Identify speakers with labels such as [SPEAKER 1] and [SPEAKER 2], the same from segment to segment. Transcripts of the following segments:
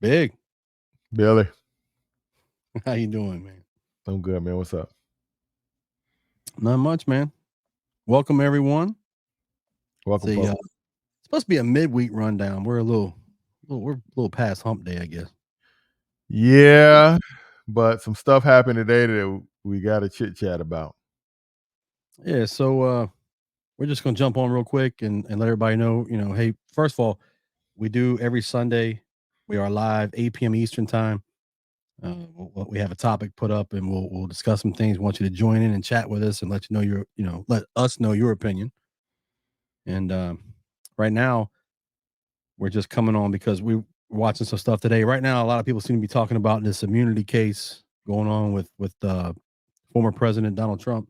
[SPEAKER 1] Big.
[SPEAKER 2] Billy,
[SPEAKER 1] How you doing, man?
[SPEAKER 2] I'm good, man. What's up?
[SPEAKER 1] Not much, man. Welcome everyone. It's
[SPEAKER 2] Welcome,
[SPEAKER 1] a
[SPEAKER 2] folks.
[SPEAKER 1] supposed to be a midweek rundown. We're a little past hump day, I guess.
[SPEAKER 2] Yeah, but some stuff happened today that we got to chit chat about.
[SPEAKER 1] Yeah, so we're just gonna jump on real quick and let everybody know, hey, first of all, we do every Sunday. We are live 8 p.m. Eastern time. We have a topic put up and we'll discuss some things. We want you to join in and chat with us and let you know let us know your opinion. And right now, we're just coming on because we're watching some stuff today. Right now, a lot of people seem to be talking about this immunity case going on with former President Donald Trump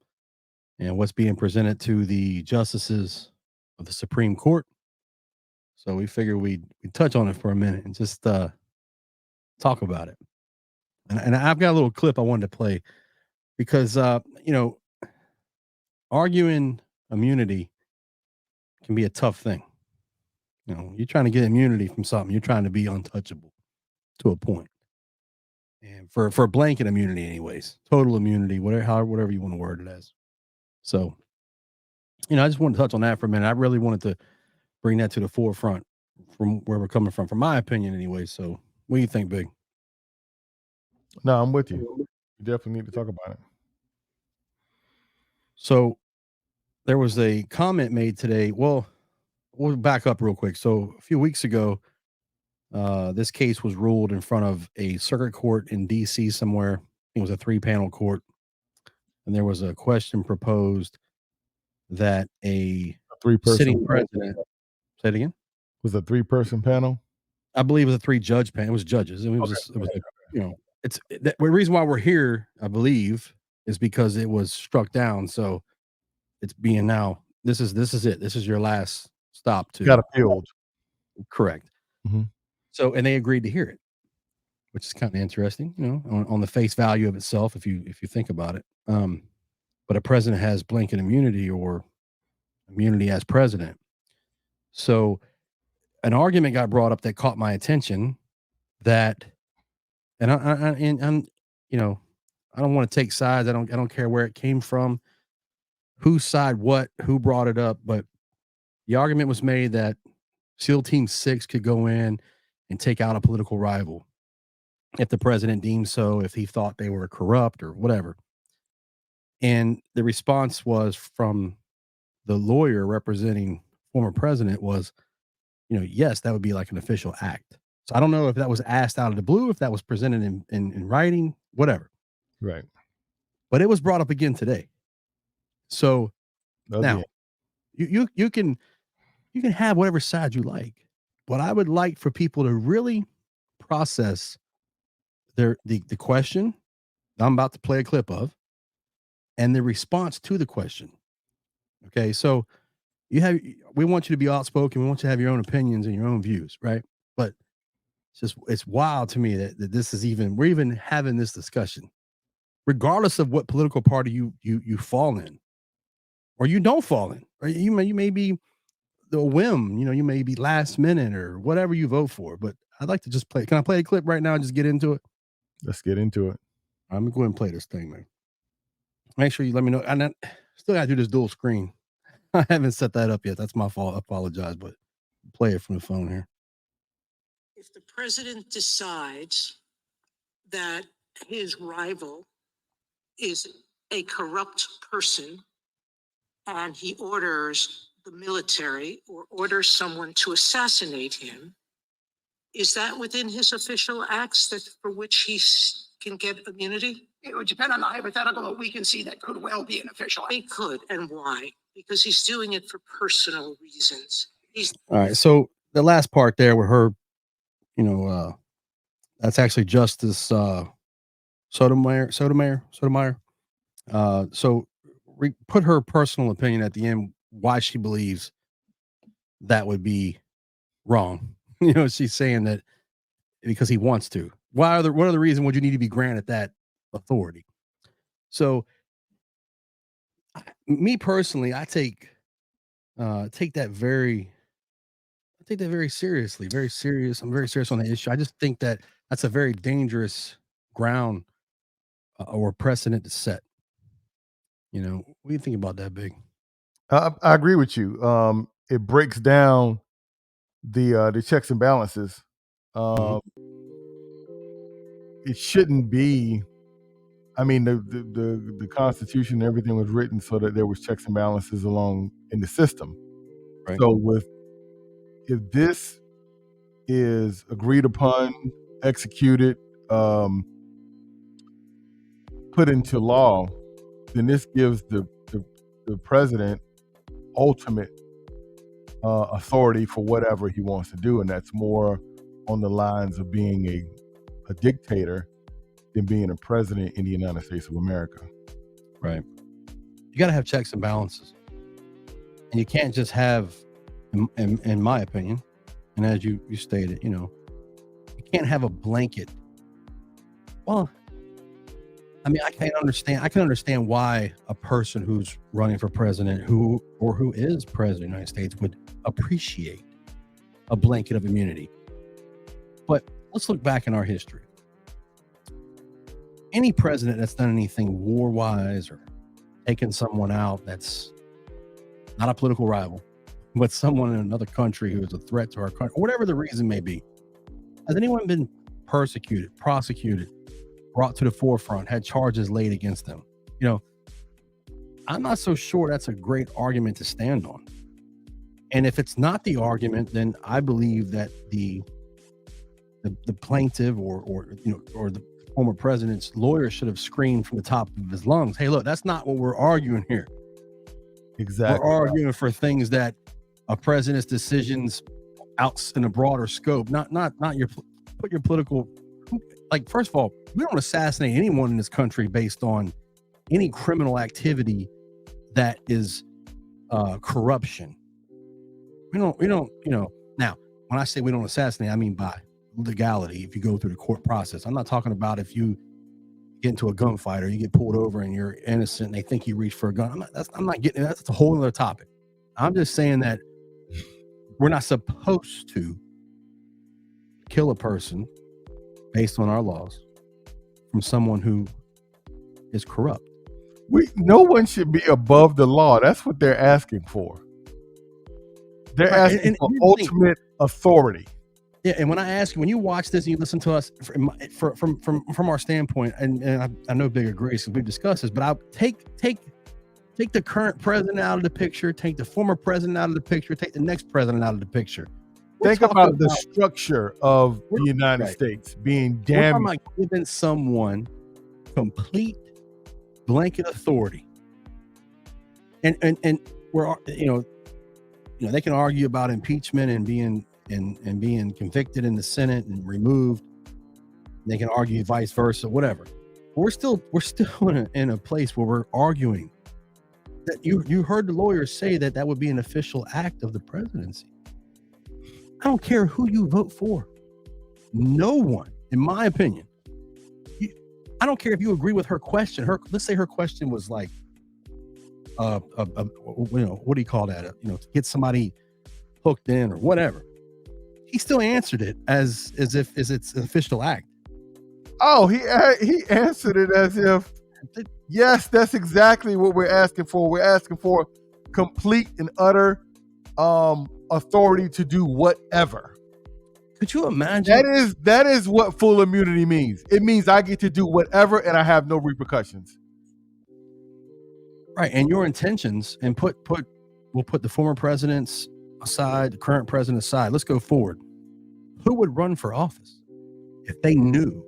[SPEAKER 1] and what's being presented to the justices of the Supreme Court. So we figured we'd touch on it for a minute and just talk about it. And I've got a little clip I wanted to play because arguing immunity can be a tough thing. You're trying to get immunity from something, you're trying to be untouchable to a point. And for blanket immunity, anyways, total immunity, whatever you want to word it as. So, I just wanted to touch on that for a minute. I really wanted to bring that to the forefront from where we're coming from my opinion, anyway. So, what do you think, Big?
[SPEAKER 2] No, I'm with you. You definitely need to talk about it.
[SPEAKER 1] So, there was a comment made today. Well, we'll back up real quick. So, a few weeks ago, this case was ruled in front of a circuit court in D.C. somewhere. It was a 3-panel court, and there was a question proposed that a
[SPEAKER 2] A three-person
[SPEAKER 1] sitting president. Say it again.
[SPEAKER 2] was a 3-person panel.
[SPEAKER 1] I believe it was a 3-judge panel. It was judges. I mean, the reason why we're here, I believe, is because it was struck down. So it's being now. This is it. This is your last stop to
[SPEAKER 2] Got appealed.
[SPEAKER 1] correct.
[SPEAKER 2] Mm-hmm.
[SPEAKER 1] So and they agreed to hear it, which is kind of interesting, on the face value of itself, if you think about it. But a president has blanket immunity or immunity as president. So an argument got brought up that caught my attention that, and I'm, I don't want to take sides. I don't care where it came from, whose side, who brought it up. But the argument was made that SEAL Team 6 could go in and take out a political rival if the president deemed so, if he thought they were corrupt or whatever. And the response was from the lawyer representing former president was, yes, that would be like an official act. So I don't know if that was asked out of the blue, if that was presented in writing, whatever.
[SPEAKER 2] Right.
[SPEAKER 1] But it was brought up again today. So now you can have whatever side you like. What I would like for people to really process the question I'm about to play a clip of and the response to the question. Okay, so we want you to be outspoken. We want you to have your own opinions and your own views, right? But it's wild to me that this is we're even having this discussion, regardless of what political party you fall in, or you don't fall in, or you may be the whim, you may be last minute or whatever you vote for. But I'd like to just play. Can I play a clip right now and just get into it?
[SPEAKER 2] Let's get into it.
[SPEAKER 1] I'm gonna go ahead and play this thing, man. Make sure you let me know. And I still gotta do this dual screen. I haven't set that up yet. That's my fault. I apologize, but play it from the phone here.
[SPEAKER 3] If the president decides that his rival is a corrupt person and he orders the military or orders someone to assassinate him, is that within his official acts for which he can get immunity?
[SPEAKER 4] It would depend on the hypothetical, but we can see that could well be an official act.
[SPEAKER 3] It could, and why? Because he's doing it for personal reasons.
[SPEAKER 1] All right, so the last part there with her, that's actually Justice Sotomayor. So put her personal opinion at the end, why she believes that would be wrong. She's saying that because he wants to. What other reason would you need to be granted that authority? So, me personally, I take that take that very seriously, very serious. I'm very serious on the issue. I just think that that's a very dangerous ground or precedent to set. What do you think about that, Big?
[SPEAKER 2] I agree with you. It breaks down the checks and balances.
[SPEAKER 1] Mhm.
[SPEAKER 2] It shouldn't be. I mean, the Constitution and everything was written so that there was checks and balances along in the system.
[SPEAKER 1] Right.
[SPEAKER 2] So if this is agreed upon, executed, put into law, then this gives the president ultimate authority for whatever he wants to do, and that's more on the lines of being a dictator than being a president in the United States of America.
[SPEAKER 1] Right. You got to have checks and balances, and you can't just have, in my opinion, and as you stated, you can't have a blanket. Well, I mean, I can understand why a person who's running for president, who is president of the United States, would appreciate a blanket of immunity. But let's look back in our history. Any president that's done anything war-wise or taken someone out that's not a political rival, but someone in another country who is a threat to our country, whatever the reason may be, has anyone been persecuted, prosecuted, brought to the forefront, had charges laid against them? I'm not so sure that's a great argument to stand on. And if it's not the argument, then I believe that the plaintiff or the former president's lawyer should have screamed from the top of his lungs, "Hey, look, that's not what we're arguing here.
[SPEAKER 2] Exactly.
[SPEAKER 1] We're arguing for things that a president's decisions out in a broader scope, not put your political, like, first of all, we don't assassinate anyone in this country based on any criminal activity that is corruption. We don't, now, when I say we don't assassinate, I mean by legality. If you go through the court process, I'm not talking about if you get into a gunfight or you get pulled over and you're innocent and they think you reached for a gun. I'm not getting, that's a whole other topic. I'm just saying that we're not supposed to kill a person based on our laws from someone who is corrupt.
[SPEAKER 2] No one should be above the law. That's what they're asking for. They're asking for ultimate authority.
[SPEAKER 1] Yeah, and when I ask you, when you watch this and you listen to us from our standpoint, and I know Big agrees because we've discussed this, but I'll take the current president out of the picture, take the former president out of the picture, take the next president out of the picture.
[SPEAKER 2] Think about the structure of the United States being damaged.
[SPEAKER 1] We're talking about giving someone complete blanket authority, and we're they can argue about impeachment and being convicted in the Senate and removed. They can argue vice versa, whatever. We're still in a place where we're arguing that you heard the lawyers say that would be an official act of the presidency. I don't care who you vote for. No one, in my opinion. I don't care if you agree with her question. Let's say her question was like, what do you call that? To get somebody hooked in or whatever. He still answered it as if it's an official act.
[SPEAKER 2] Oh, he answered it as if, yes, that's exactly what we're asking for. We're asking for complete and utter authority to do whatever.
[SPEAKER 1] Could you imagine?
[SPEAKER 2] That is what full immunity means. It means I get to do whatever and I have no repercussions.
[SPEAKER 1] Right, and your intentions, and we'll put the former presidents aside, the current president aside. Let's go forward. Who would run for office if they knew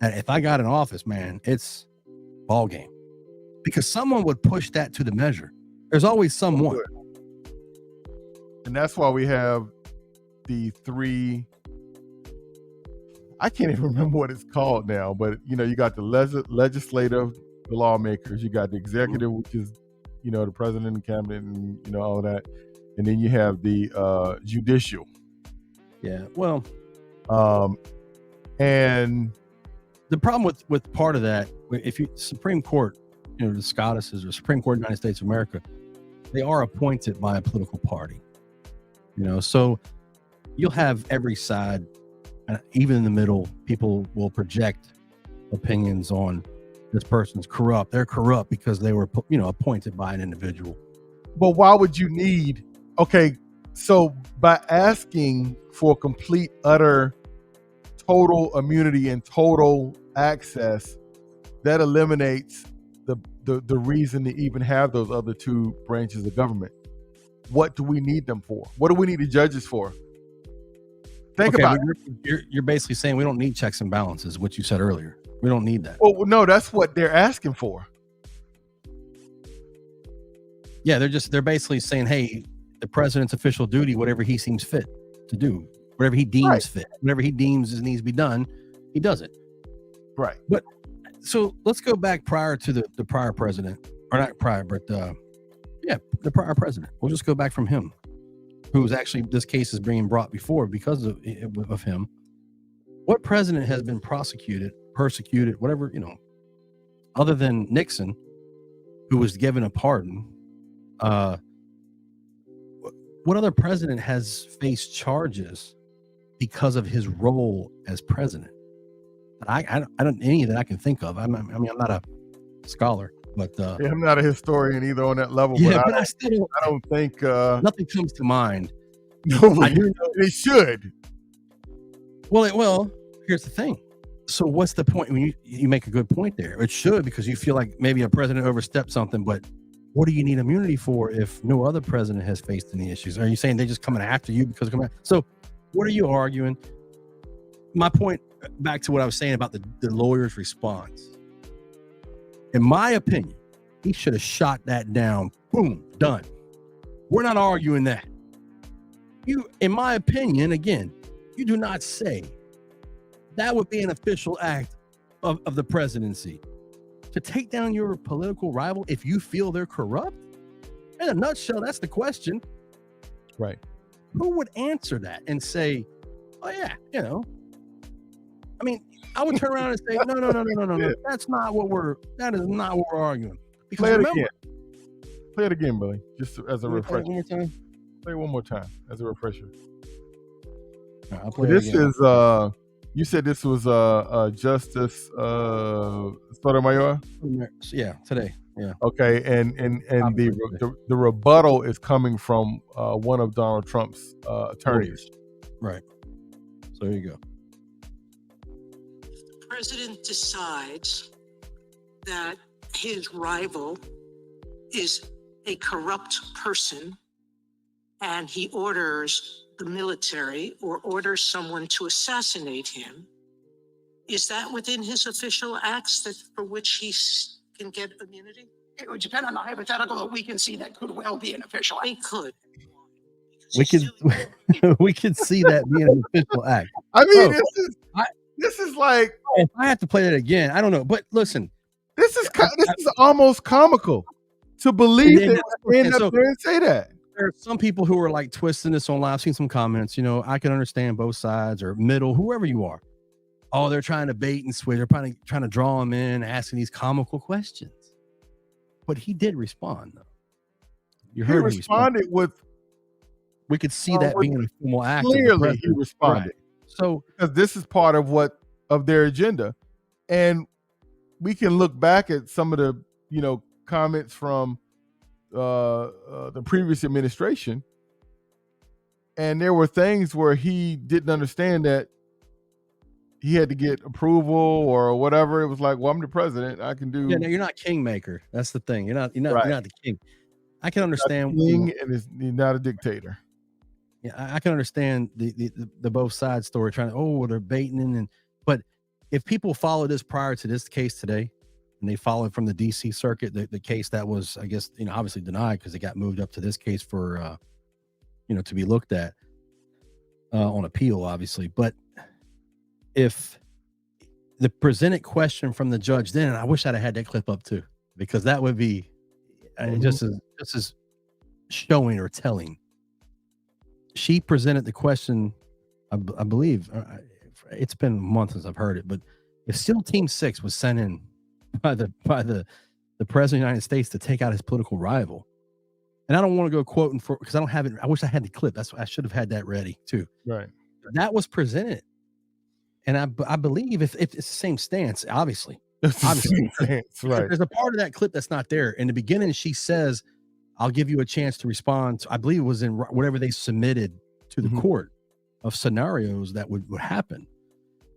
[SPEAKER 1] that if I got in office, man, it's ball game? Because someone would push that to the measure. There's always someone.
[SPEAKER 2] And that's why we have the three, I can't even remember what it's called now, but you got the legislative, the lawmakers, you got the executive, which is the president and cabinet and all that, and then you have the judicial.
[SPEAKER 1] Yeah, well,
[SPEAKER 2] and
[SPEAKER 1] the problem with part of that, if you Supreme Court, the SCOTUS or Supreme Court of the United States of America, they are appointed by a political party. So you'll have every side, even in the middle, people will project opinions on this person's corrupt. They're corrupt because they were, appointed by an individual.
[SPEAKER 2] But why would you need? Okay, so by asking for complete, utter, total immunity and total access, that eliminates the reason to even have those other two branches of government. What do we need them for? What do we need the judges for? Think about it.
[SPEAKER 1] You're basically saying we don't need checks and balances, what you said earlier. We don't need that.
[SPEAKER 2] Well, no, that's what they're asking for.
[SPEAKER 1] Yeah, they're basically saying, hey, the president's official duty, whatever he seems fit to do, whatever he deems fit, whatever he deems needs to be done, he does it.
[SPEAKER 2] Right.
[SPEAKER 1] But so let's go back prior to the prior president, or not prior, but the prior president. We'll just go back from him, who was actually, this case is being brought before because of him. What president has been prosecuted, persecuted, whatever, other than Nixon, who was given a pardon? What other president has faced charges because of his role as president? I don't any that I can think of. I'm not a scholar, but
[SPEAKER 2] I'm not a historian either on that level.
[SPEAKER 1] Yeah,
[SPEAKER 2] but
[SPEAKER 1] I
[SPEAKER 2] don't think
[SPEAKER 1] nothing comes to mind.
[SPEAKER 2] No, I do know they should.
[SPEAKER 1] Well, here's the thing. So what's the point when you make a good point there? It should, because you feel like maybe a president overstepped something, but what do you need immunity for if no other president has faced any issues? Are you saying they're just coming after you because so what are you arguing? My point, back to what I was saying about the lawyer's response. In my opinion, he should have shot that down. Boom, done. We're not arguing that. In my opinion, again, you do not say that would be an official act of the presidency to take down your political rival if you feel they're corrupt. In a nutshell, that's the question.
[SPEAKER 2] Right.
[SPEAKER 1] Who would answer that and say, oh yeah, I mean, I would turn around and say, no. That is not what we're arguing. Because
[SPEAKER 2] Play it again, Billy, just as a refresher.
[SPEAKER 1] One more time.
[SPEAKER 2] Play it one more time as a refresher.
[SPEAKER 1] Right, I'll play
[SPEAKER 2] this
[SPEAKER 1] it again.
[SPEAKER 2] is you said this was Justice Sotomayor?
[SPEAKER 1] Yeah, today. Yeah.
[SPEAKER 2] Okay, and the rebuttal is coming from one of Donald Trump's attorneys.
[SPEAKER 1] Right. So here you go.
[SPEAKER 3] The president decides that his rival is a corrupt person and he orders the military or orders someone to assassinate him. Is that within his official acts that for which he can get immunity?
[SPEAKER 4] It would depend on the hypothetical that we can see that could well be an official act.
[SPEAKER 3] He could.
[SPEAKER 1] We could see that being an official act.
[SPEAKER 2] I mean, this is like,
[SPEAKER 1] if I have to play that again, I don't know. But listen,
[SPEAKER 2] this is almost comical to believe that stand up there and say that.
[SPEAKER 1] There are some people who are like twisting this on live. I've seen some comments, I can understand both sides or middle, whoever you are. Oh, they're trying to bait and switch. They're trying to draw him in, asking these comical questions. But he did respond, though. You heard
[SPEAKER 2] he responded with.
[SPEAKER 1] We could see that being a formal act.
[SPEAKER 2] Clearly, he responded.
[SPEAKER 1] Right. So,
[SPEAKER 2] because this is part of their agenda, and we can look back at some of the comments from the previous administration, and there were things where he didn't understand that he had to get approval or whatever. It was like, well, I'm the president. I can do.
[SPEAKER 1] Yeah, no, you're not kingmaker. That's the thing. You're not
[SPEAKER 2] Right.
[SPEAKER 1] You're not the king. I can understand.
[SPEAKER 2] King, and he's not a dictator.
[SPEAKER 1] Yeah, I can understand the both sides story. They're baiting but if people follow this prior to this case today, and they followed from the DC circuit, the case that was, I guess, obviously denied because it got moved up to this case for, to be looked at on appeal, obviously. But if the presented question from the judge then, and I wish I'd have had that clip up too, because that would be just as showing or telling. She presented the question, I believe, it's been a month since I've heard it, but if SEAL Team 6 was sent in by the president of the United States to take out his political rival, and I don't want to go quoting for because I don't have it. I wish I had the clip. I should have had that ready too.
[SPEAKER 2] Right.
[SPEAKER 1] That was presented, and I believe if it's the same stance, obviously,
[SPEAKER 2] It's the
[SPEAKER 1] obviously,
[SPEAKER 2] same stance, right.
[SPEAKER 1] there's a part of that clip that's not there. In the beginning, she says, "I'll give you a chance to respond." I believe it was in whatever they submitted to the
[SPEAKER 2] Mhm.
[SPEAKER 1] court of scenarios that would happen.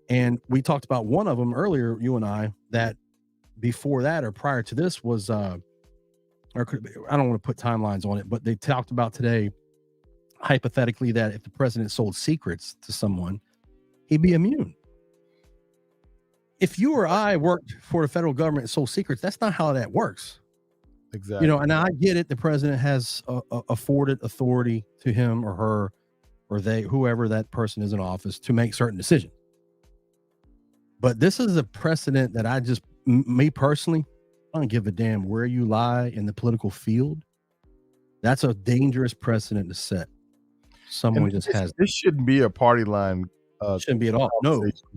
[SPEAKER 1] And we talked about one of them earlier, you and I, that before that or prior to this was, or I don't want to put timelines on it, but they talked about today, hypothetically, that if the president sold secrets to someone, he'd be immune. If you or I worked for the federal government and sold secrets, that's not how that works.
[SPEAKER 2] Exactly.
[SPEAKER 1] And I get it. The president has afforded authority to him or her or they, whoever that person is in office, to make certain decisions. But this is a precedent that me personally, I don't give a damn where you lie in the political field. That's a dangerous precedent to set. Someone
[SPEAKER 2] And
[SPEAKER 1] just has.
[SPEAKER 2] this shouldn't be a party line.
[SPEAKER 1] Shouldn't be at all. No,
[SPEAKER 2] conversation.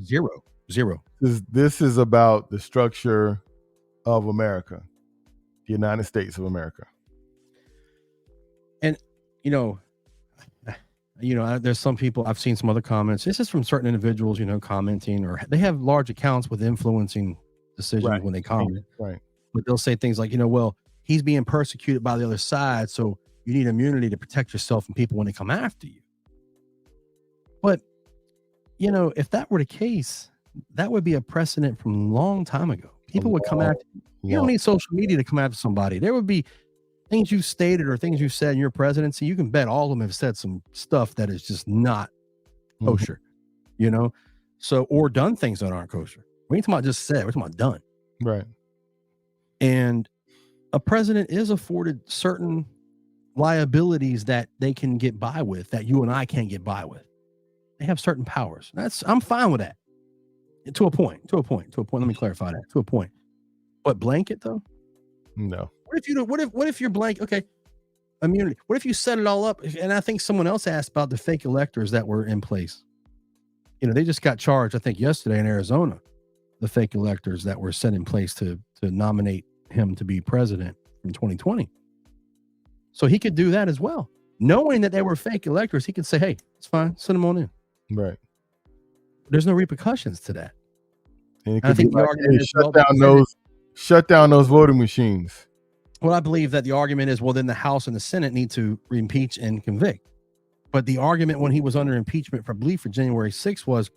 [SPEAKER 1] zero.
[SPEAKER 2] This is about the structure of America, the United States of America.
[SPEAKER 1] And there's some people, I've seen some other comments. This is from certain individuals, commenting, or they have large accounts with influencing decisions when they comment.
[SPEAKER 2] Right.
[SPEAKER 1] But they'll say things like, well, he's being persecuted by the other side, so you need immunity to protect yourself from people when they come after you. But, if that were the case, that would be a precedent from a long time ago. People would come after you. You don't need social media to come after somebody. There would be things you stated or things you said in your presidency. You can bet all of them have said some stuff that is just not kosher, so, or done things that aren't kosher. We ain't talking about just said, we're talking about done.
[SPEAKER 2] Right.
[SPEAKER 1] And a president is afforded certain liabilities that they can get by with, that you and I can't get by with. They have certain powers. I'm fine with that. To a point. Let me clarify that. To a point. But blanket though?
[SPEAKER 2] No.
[SPEAKER 1] What if you're blank? Okay. Immunity. What if you set it all up? And I think someone else asked about the fake electors that were in place. They just got charged, I think, yesterday in Arizona, the fake electors that were set in place to nominate him to be president in 2020. So he could do that as well. Knowing that they were fake electors, he could say, hey, it's fine, send them on in.
[SPEAKER 2] Right.
[SPEAKER 1] There's no repercussions to that.
[SPEAKER 2] And
[SPEAKER 1] I think the argument is
[SPEAKER 2] shut down those voting machines.
[SPEAKER 1] Well, I believe that the argument is, well, then the House and the Senate need to impeach and convict. But the argument when he was under impeachment for January 6th was,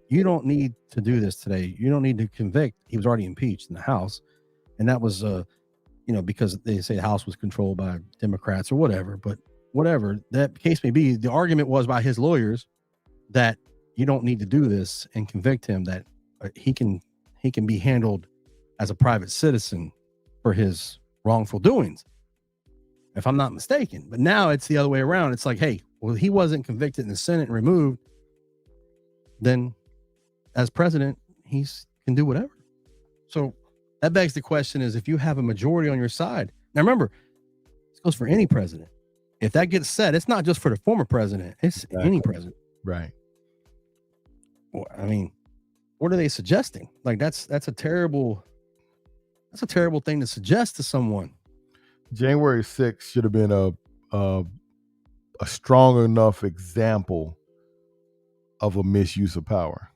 [SPEAKER 1] you don't need to do this today. You don't need to convict. He was already impeached in the House. And that was, because they say the House was controlled by Democrats or whatever. But whatever that case may be, the argument was by his lawyers that you don't need to do this and convict him, that he can be handled as a private citizen for his wrongful doings, if I'm not mistaken. But now it's the other way around. It's like, hey, well, he wasn't convicted in the Senate and removed, then as president, he can do whatever. So that begs the question is, if you have a majority on your side, now remember, this goes for any president. If that gets said, it's not just for the former president, it's any president.
[SPEAKER 2] Right.
[SPEAKER 1] Well, I mean, what are they suggesting? Like that's a terrible thing to suggest to someone.
[SPEAKER 2] January 6th should have been a strong enough example of a misuse of power,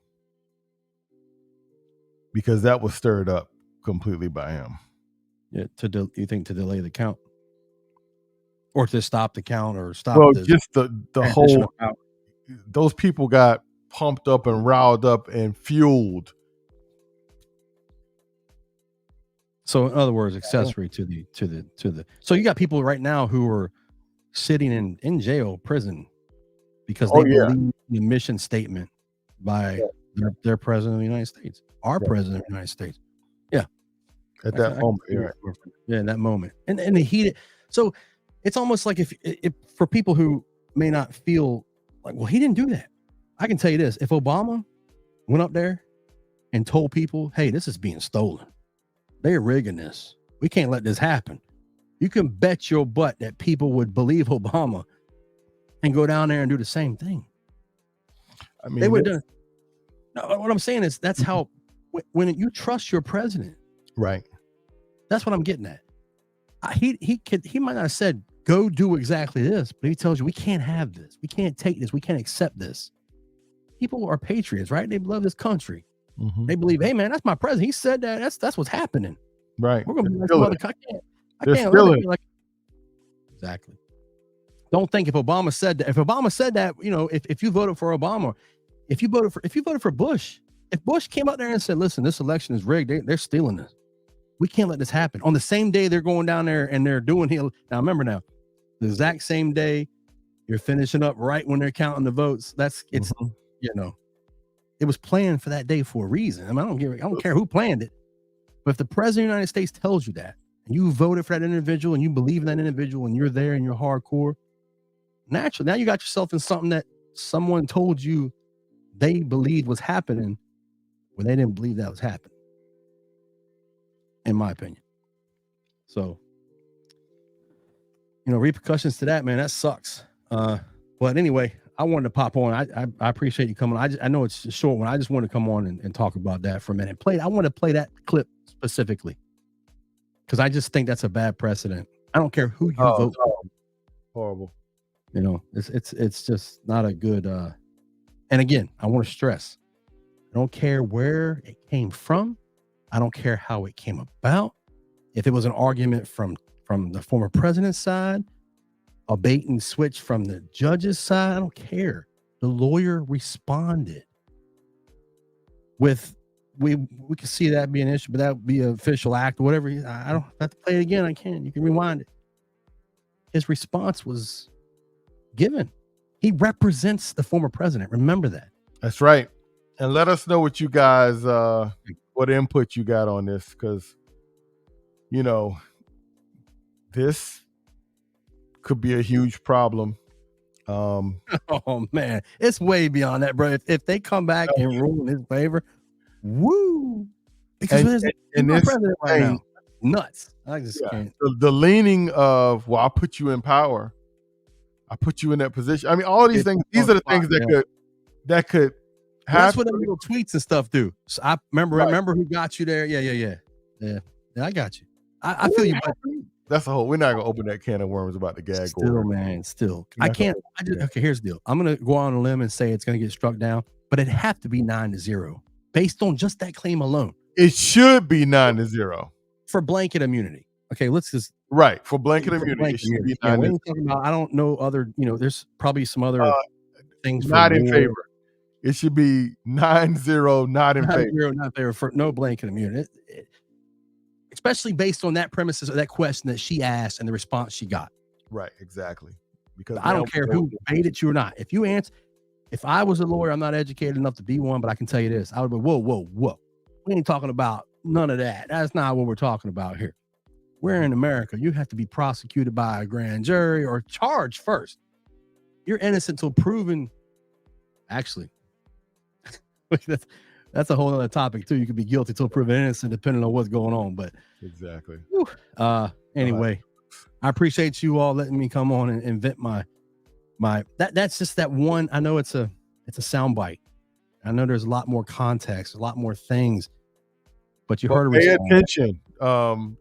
[SPEAKER 2] because that was stirred up completely by him.
[SPEAKER 1] Yeah, you think to delay the count, or to stop the count, or stop?
[SPEAKER 2] Well, just the whole. Those people got pumped up and riled up and fueled.
[SPEAKER 1] So in other words, accessory to the. So you got people right now who are sitting in jail, prison, because they believe the mission statement by their president of the United States, our president of the United States. Yeah.
[SPEAKER 2] At that moment.
[SPEAKER 1] Yeah, in that moment. And the heat. So it's almost like if for people who may not feel like, well, he didn't do that. I can tell you this. If Obama went up there and told people, hey, this is being stolen, they're rigging this, we can't let this happen, you can bet your butt that people would believe Obama and go down there and do the same thing. I mean, they would have done. No, what I'm saying is that's how, when you trust your president,
[SPEAKER 2] right?
[SPEAKER 1] That's what I'm getting at. He might not have said go do exactly this, but he tells you we can't have this, we can't take this, we can't accept this. People are patriots, right? They love this country. They believe, hey man, that's my president. He said that. That's what's happening.
[SPEAKER 2] Right.
[SPEAKER 1] We're gonna be like
[SPEAKER 2] They're
[SPEAKER 1] mother.
[SPEAKER 2] still
[SPEAKER 1] I
[SPEAKER 2] They're
[SPEAKER 1] can't
[SPEAKER 2] still
[SPEAKER 1] let
[SPEAKER 2] in
[SPEAKER 1] it be like exactly. Don't think if Obama said that. If Obama said that, you know, if you voted for Obama, if you voted for Bush, if Bush came out there and said, listen, this election is rigged, they're stealing this. We can't let this happen. On the same day they're going down there and they're doing now. Remember now, the exact same day you're finishing up right when they're counting the votes. It's you know, it was planned for that day for a reason. I mean, I don't care who planned it. But if the president of the United States tells you that, and you voted for that individual and you believe in that individual and you're there and you're hardcore, naturally, now you got yourself in something that someone told you they believed was happening when they didn't believe that was happening, in my opinion. So, you know, repercussions to that, man, that sucks. But anyway, I wanted to pop on. I appreciate you coming. I know it's a short one. I just want to come on and talk about that for a minute. I want to play that clip specifically because I just think that's a bad precedent. I don't care who you vote for.
[SPEAKER 2] Horrible.
[SPEAKER 1] You know, it's just not a good. And again, I want to stress, I don't care where it came from. I don't care how it came about. If it was an argument from the former president's side, a bait and switch from the judge's side, I don't care. The lawyer responded with, we can see that be an issue, but that would be an official act or whatever. I don't have to play it again. I can. You can rewind it. His response was given. He represents the former president. Remember that.
[SPEAKER 2] That's right. And let us know what you guys, what input you got on this, because, you know, this could be a huge problem.
[SPEAKER 1] Oh man, it's way beyond that, bro. If they come back and rule in his favor, woo! Because
[SPEAKER 2] and this
[SPEAKER 1] president right now, nuts. I just can't.
[SPEAKER 2] The leaning of, well, I'll put you in power. I put you in that position. I mean, all these things. These are the things that could happen.
[SPEAKER 1] That's what the little tweets and stuff do. So I remember who got you there. Yeah. I got you. I feel you. But
[SPEAKER 2] that's a whole. We're not gonna open that can of worms about the gag order.
[SPEAKER 1] Man. I can't. Okay, here's the deal. I'm gonna go on a limb and say it's gonna get struck down, but it'd have to be 9-0 based on just that claim alone.
[SPEAKER 2] It should be 9-0
[SPEAKER 1] for blanket immunity. Okay, let's just
[SPEAKER 2] for blanket immunity. It should be
[SPEAKER 1] 9-0. I don't know other. You know, there's probably some other things.
[SPEAKER 2] Not in favor. It should be 9-0, not in favor.
[SPEAKER 1] 9-0, not in favor for no blanket immunity. Especially based on that premises of that question that she asked and the response she got.
[SPEAKER 2] Right, exactly. Because
[SPEAKER 1] I don't care who debated you or not. If you answer, if I was a lawyer, I'm not educated enough to be one, but I can tell you this: I would be, whoa. We ain't talking about none of that. That's not what we're talking about here. We're in America. You have to be prosecuted by a grand jury or charged first. You're innocent till proven. Actually, that's a whole other topic too. You could be guilty till proven innocent, depending on what's going on. But
[SPEAKER 2] exactly.
[SPEAKER 1] Anyway, I appreciate you all letting me come on and vent my that's just that one. I know it's a soundbite. I know there's a lot more context, a lot more things, but you heard.
[SPEAKER 2] Pay attention.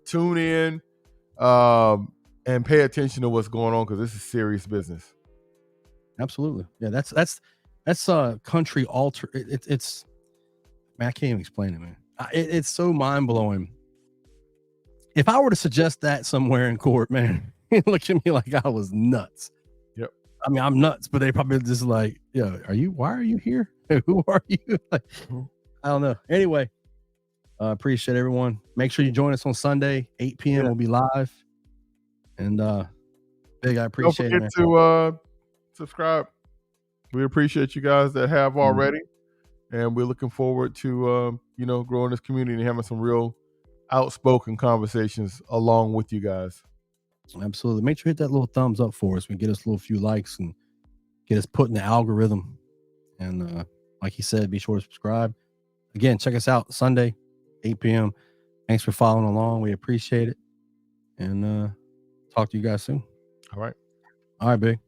[SPEAKER 2] Tune in, and pay attention to what's going on because this is serious business.
[SPEAKER 1] Absolutely, yeah. That's country alter. It's. Man, I can't even explain it, man. It's so mind blowing. If I were to suggest that somewhere in court, man, it looked at me like I was nuts.
[SPEAKER 2] Yep.
[SPEAKER 1] I mean, I'm nuts, but they probably just like, yeah, why are you here? Who are you? Like, I don't know. Anyway, appreciate everyone. Make sure you join us on Sunday, 8 p.m. We'll be live. And Big, I appreciate it, man.
[SPEAKER 2] Don't forget to subscribe. We appreciate you guys that have already. And we're looking forward to, growing this community and having some real outspoken conversations along with you guys.
[SPEAKER 1] Absolutely. Make sure you hit that little thumbs up for us. We get us a few likes and get us put in the algorithm. And like he said, be sure to subscribe. Again, check us out Sunday, 8 p.m. Thanks for following along. We appreciate it. And talk to you guys soon.
[SPEAKER 2] All right.
[SPEAKER 1] All right, Big.